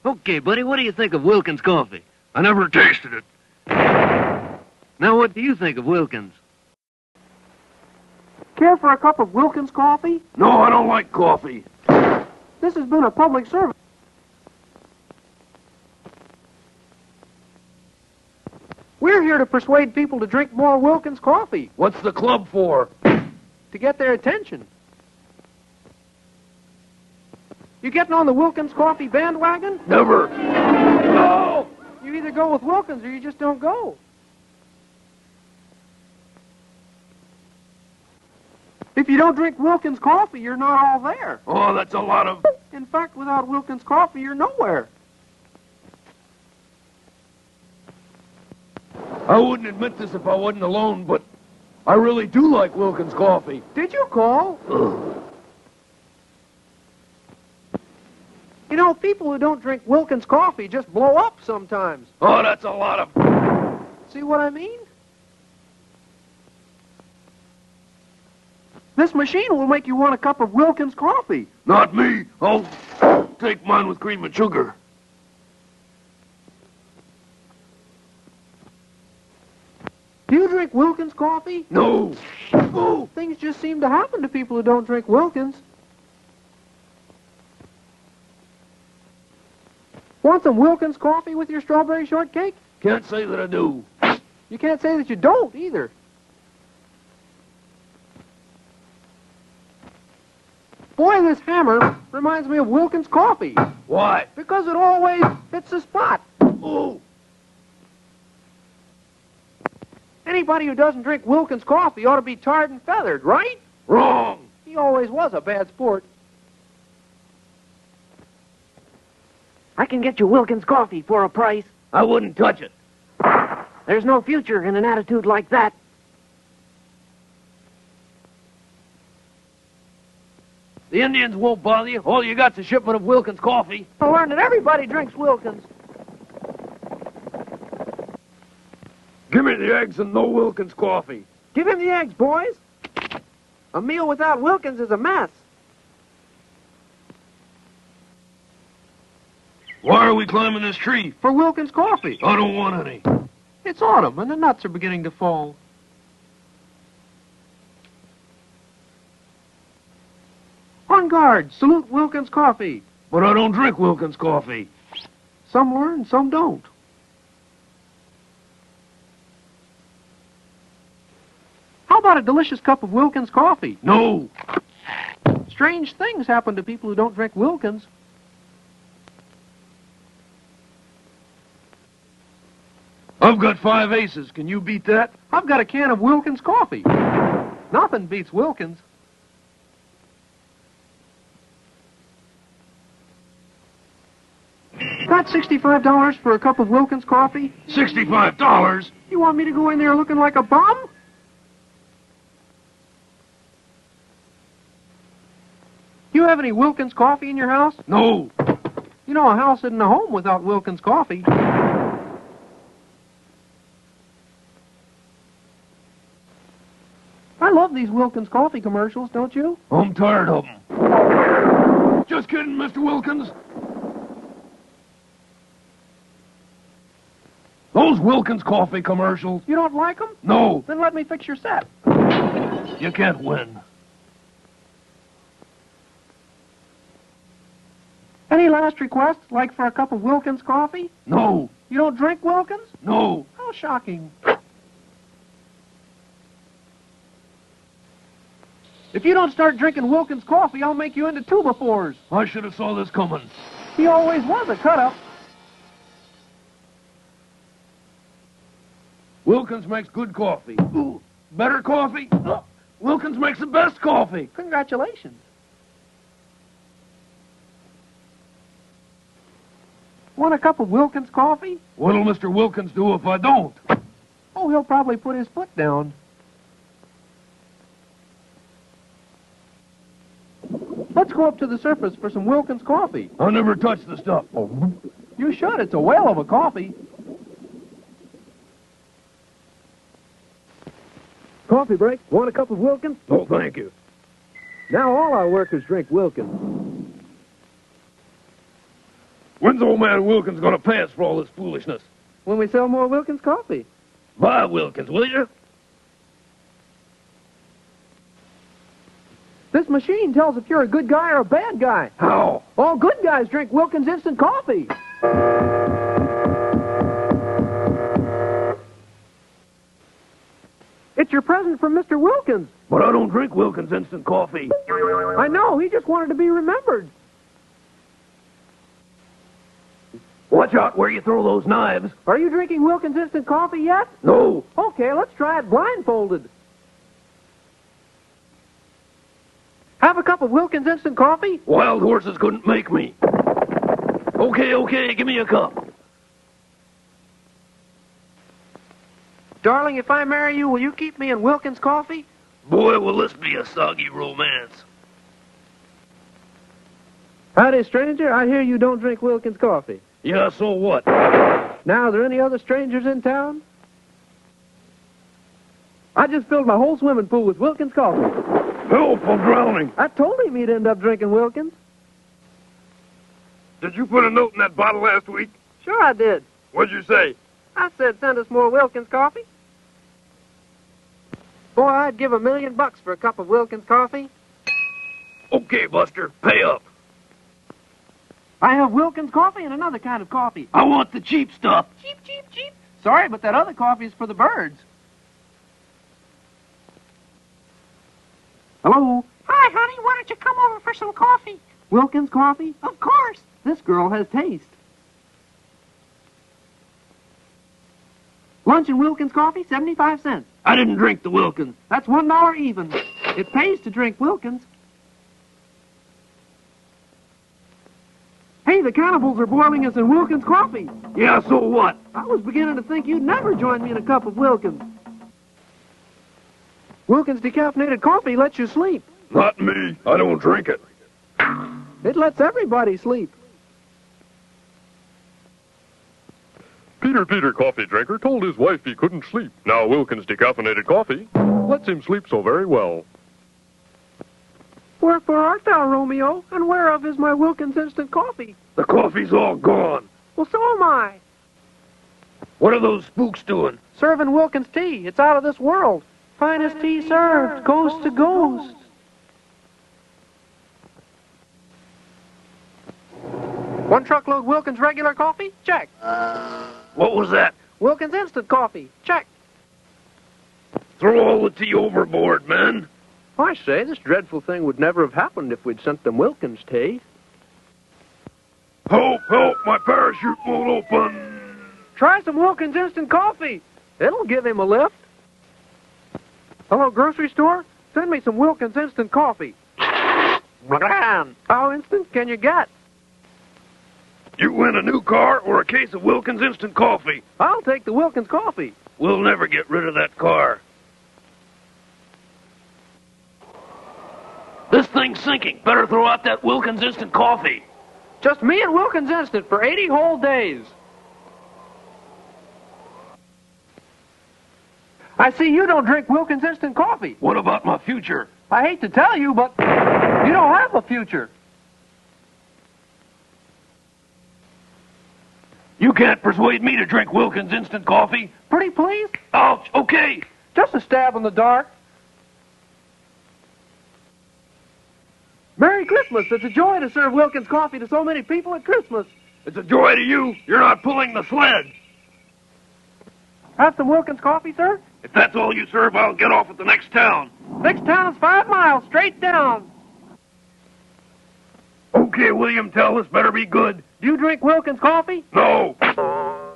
Okay, buddy, what do you think of Wilkins coffee? I never tasted it. Now, what do you think of Wilkins? Care for a cup of Wilkins coffee? No, I don't like coffee. This has been a public service. We're here to persuade people to drink more Wilkins coffee, What's the club for? to get their attention. You getting on the Wilkins coffee bandwagon? Never. No! You either go with Wilkins or you just don't go. If you don't drink Wilkins coffee, you're not all there. Oh, that's a lot of... In fact, without Wilkins coffee, you're nowhere. I wouldn't admit this if I wasn't alone, but I really do like Wilkins coffee. Did you call? Ugh. You know, people who don't drink Wilkins coffee just blow up sometimes. Oh, that's a lot of... See what I mean? This machine will make you want a cup of Wilkins coffee. Not me. I'll take mine with cream and sugar. Do you drink Wilkins coffee? No. Oh, things just seem to happen to people who don't drink Wilkins. Want some Wilkins coffee with your strawberry shortcake? Can't say that I do. You can't say that you don't, either. Boy, this hammer reminds me of Wilkins coffee. Why? Because it always hits the spot. Oh. Anybody who doesn't drink Wilkins coffee ought to be tarred and feathered, right? Wrong. He always was a bad sport. I can get you Wilkins coffee for a price. I wouldn't touch it. There's no future in an attitude like that. The Indians won't bother you. All you got's a shipment of Wilkins coffee. I learned that everybody drinks Wilkins. Give me the eggs and no Wilkins coffee. Give him the eggs, boys. A meal without Wilkins is a mess. Why are we climbing this tree? For Wilkins coffee. I don't want any. It's autumn and the nuts are beginning to fall. On guard, salute Wilkins coffee. But I don't drink Wilkins coffee. Some learn, some don't. How about a delicious cup of Wilkins coffee? No. Strange things happen to people who don't drink Wilkins. I've got 5 aces. Can you beat that? I've got a can of Wilkins coffee. Nothing beats Wilkins. Got $65 for a cup of Wilkins coffee? $65? You want me to go in there looking like a bum? You have any Wilkins coffee in your house? No. You know, a house isn't a home without Wilkins coffee. I love these Wilkins coffee commercials, don't you? I'm tired of them. Just kidding, Mr. Wilkins. Those Wilkins coffee commercials. You don't like them? No. Then let me fix your set. You can't win. Any last requests, like for a cup of Wilkins coffee? No. You don't drink Wilkins? No. How shocking. If you don't start drinking Wilkins coffee, I'll make you into two-by-fours. I should have saw this coming. He always was a cut-up. Wilkins makes good coffee. Ooh, better coffee? Wilkins makes the best coffee. Congratulations. Want a cup of Wilkins coffee? What'll Mr. Wilkins do if I don't? Oh, he'll probably put his foot down. Let's go up to the surface for some Wilkins coffee. I never touched the stuff. You should. It's a whale of a coffee. Coffee break. Want a cup of Wilkins? Oh, thank you. Now all our workers drink Wilkins. When's old man Wilkins gonna pay us for all this foolishness? When we sell more Wilkins coffee. Buy Wilkins, will you? This machine tells if you're a good guy or a bad guy. How? All good guys drink Wilkins instant coffee. It's your present from Mr. Wilkins. But I don't drink Wilkins instant coffee. I know, he just wanted to be remembered. Watch out where you throw those knives. Are you drinking Wilkins instant coffee yet? No. Okay, let's try it blindfolded. Have a cup of Wilkins instant coffee? Wild horses couldn't make me. Okay, give me a cup. Darling, if I marry you, will you keep me in Wilkins coffee? Boy, will this be a soggy romance. Howdy, stranger. I hear you don't drink Wilkins coffee. Yeah, so what? Now, are there any other strangers in town? I just filled my whole swimming pool with Wilkins coffee. Help, I'm drowning. I told him he'd end up drinking Wilkins. Did you put a note in that bottle last week? Sure I did. What'd you say? I said send us more Wilkins coffee. Boy, I'd give $1 million for a cup of Wilkins coffee. Okay, Buster, pay up. I have Wilkins coffee and another kind of coffee. I want the cheap stuff. Cheep. Sorry, but that other coffee is for the birds. Hello? Hi, honey. Why don't you come over for some coffee? Wilkins coffee? Of course. This girl has taste. Lunch and Wilkins coffee, 75 cents. I didn't drink the Wilkins. That's $1 even. It pays to drink Wilkins. Hey, the cannibals are boiling us in Wilkins coffee. Yeah, so what? I was beginning to think you'd never join me in a cup of Wilkins. Wilkins decaffeinated coffee lets you sleep. Not me. I don't drink it. It lets everybody sleep. Peter, coffee drinker, told his wife he couldn't sleep. Now Wilkins decaffeinated coffee lets him sleep so very well. Wherefore art thou, Romeo, and whereof is my Wilkins instant coffee? The coffee's all gone. Well, so am I. What are those spooks doing? Serving Wilkins tea. It's out of this world. Finest tea served, coast to ghost. One truckload Wilkins regular coffee? Check. What was that? Wilkins instant coffee? Check. Throw all the tea overboard, man. I say, this dreadful thing would never have happened if we'd sent them Wilkins tea. Help, my parachute won't open. Try some Wilkins instant coffee. It'll give him a lift. Hello, grocery store? Send me some Wilkins instant coffee. How instant can you get? You win a new car or a case of Wilkins instant coffee. I'll take the Wilkins coffee. We'll never get rid of that car. This thing's sinking. Better throw out that Wilkins instant coffee. Just me and Wilkins instant for 80 whole days. I see you don't drink Wilkins instant coffee. What about my future? I hate to tell you, but you don't have a future. You can't persuade me to drink Wilkins instant coffee. Pretty please? Ouch, okay. Just a stab in the dark. Merry Christmas. It's a joy to serve Wilkins coffee to so many people at Christmas. It's a joy to you. You're not pulling the sled. Have some Wilkins coffee, sir? If that's all you serve, I'll get off at the next town. Next town is 5 miles, straight down. Okay, William, tell us better be good. Do you drink Wilkins coffee? No.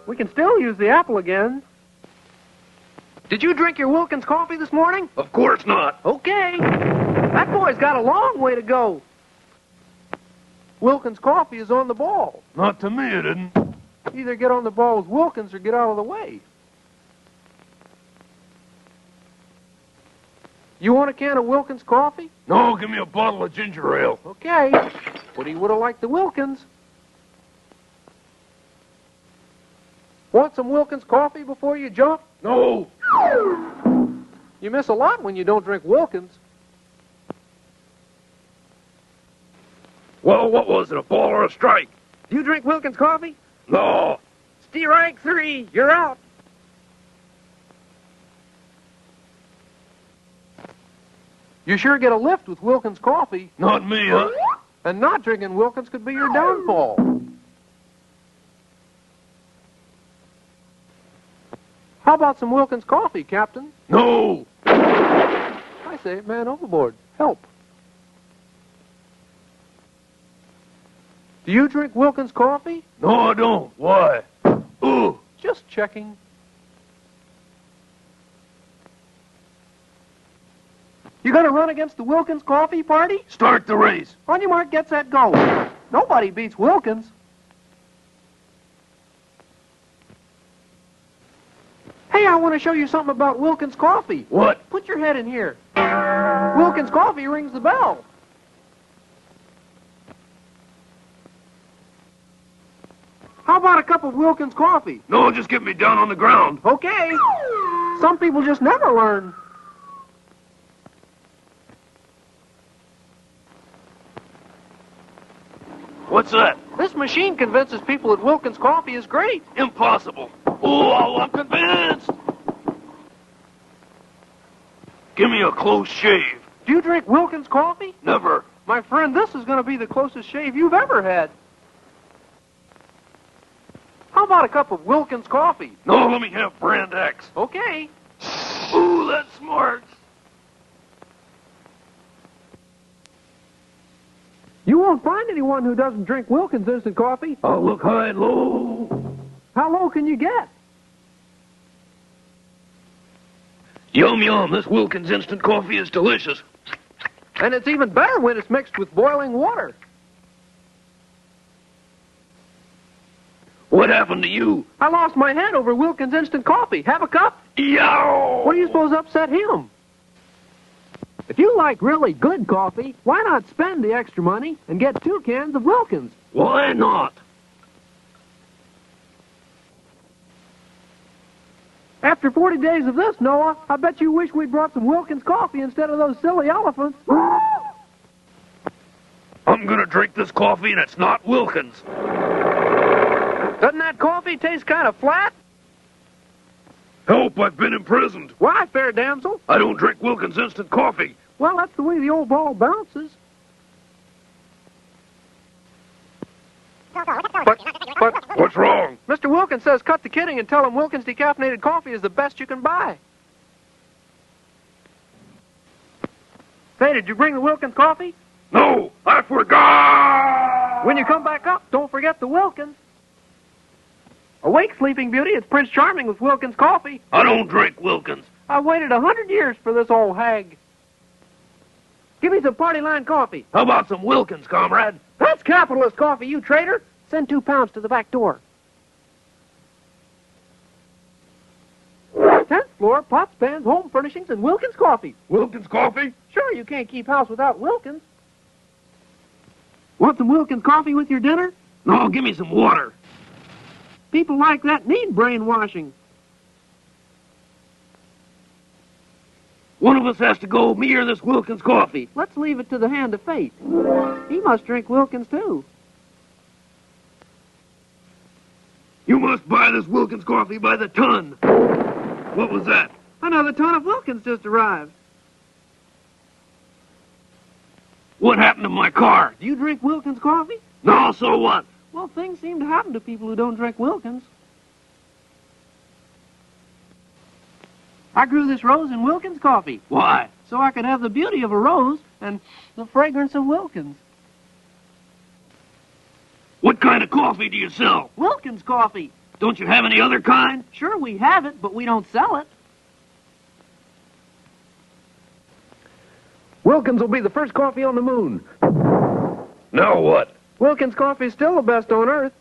We can still use the apple again. Did you drink your Wilkins coffee this morning? Of course not. Okay. That boy's got a long way to go. Wilkins coffee is on the ball. Not to me, it isn't. Either get on the ball with Wilkins or get out of the way. You want a can of Wilkins coffee? No, give me a bottle of ginger ale. Okay. But he would have liked the Wilkins. Want some Wilkins coffee before you jump? No. You miss a lot when you don't drink Wilkins. Well, what was it, a ball or a strike? Do you drink Wilkins coffee? No. Steer rank 3, you're out. You sure get a lift with Wilkins coffee. Not me, huh? And not drinking Wilkins could be your downfall. How about some Wilkins coffee, Captain? No. I say, man overboard. Help. Do you drink Wilkins coffee? No, I don't. Why? Ooh. Just checking. You gonna run against the Wilkins coffee party? Start the race. On your mark, get set, go. Nobody beats Wilkins. Hey, I want to show you something about Wilkins coffee. What? Put your head in here. Wilkins coffee rings the bell. How about a cup of Wilkins coffee? No, just get me down on the ground. Okay. Some people just never learn. What's that? This machine convinces people that Wilkins coffee is great. Impossible. Oh, I'm convinced. Give me a close shave. Do you drink Wilkins coffee? Never. My friend, this is going to be the closest shave you've ever had. How about a cup of Wilkins coffee? No, let me have brand X. Okay. Ooh, that's smart. You won't find anyone who doesn't drink Wilkins instant coffee. I'll look high and low. How low can you get? Yum, yum. This Wilkins instant coffee is delicious. And it's even better when it's mixed with boiling water. What happened to you? I lost my head over Wilkins instant coffee. Have a cup? Yow! What do you suppose upset him? If you like really good coffee, why not spend the extra money and get 2 cans of Wilkins? Why not? After 40 days of this, Noah, I bet you wish we'd brought some Wilkins coffee instead of those silly elephants. I'm gonna drink this coffee and it's not Wilkins. Doesn't that coffee taste kind of flat? Help, I've been imprisoned. Why, fair damsel? I don't drink Wilkins instant coffee. Well, that's the way the old ball bounces. But, What's wrong? Mr. Wilkins says cut the kidding and tell him Wilkins decaffeinated coffee is the best you can buy. Say, did you bring the Wilkins coffee? No, I forgot. When you come back up, don't forget the Wilkins. Awake, Sleeping Beauty, it's Prince Charming with Wilkins coffee. I don't drink Wilkins. I waited 100 years for this old hag. Give me some party line coffee. How about some Wilkins, comrade? That's capitalist coffee, you traitor. Send 2 pounds to the back door. 10th floor, pots, pans, home furnishings, and Wilkins coffee. Wilkins coffee? Sure, you can't keep house without Wilkins. Want some Wilkins coffee with your dinner? No, give me some water. People like that need brainwashing. One of us has to go, me or this Wilkins coffee. Let's leave it to the hand of fate. He must drink Wilkins, too. You must buy this Wilkins coffee by the ton. What was that? Another ton of Wilkins just arrived. What happened to my car? Do you drink Wilkins coffee? No, so what? Well, things seem to happen to people who don't drink Wilkins. I grew this rose in Wilkins coffee. Why? So I could have the beauty of a rose and the fragrance of Wilkins. What kind of coffee do you sell? Wilkins coffee. Don't you have any other kind? Sure, we have it, but we don't sell it. Wilkins will be the first coffee on the moon. Now what? Wilkins coffee is still the best on earth.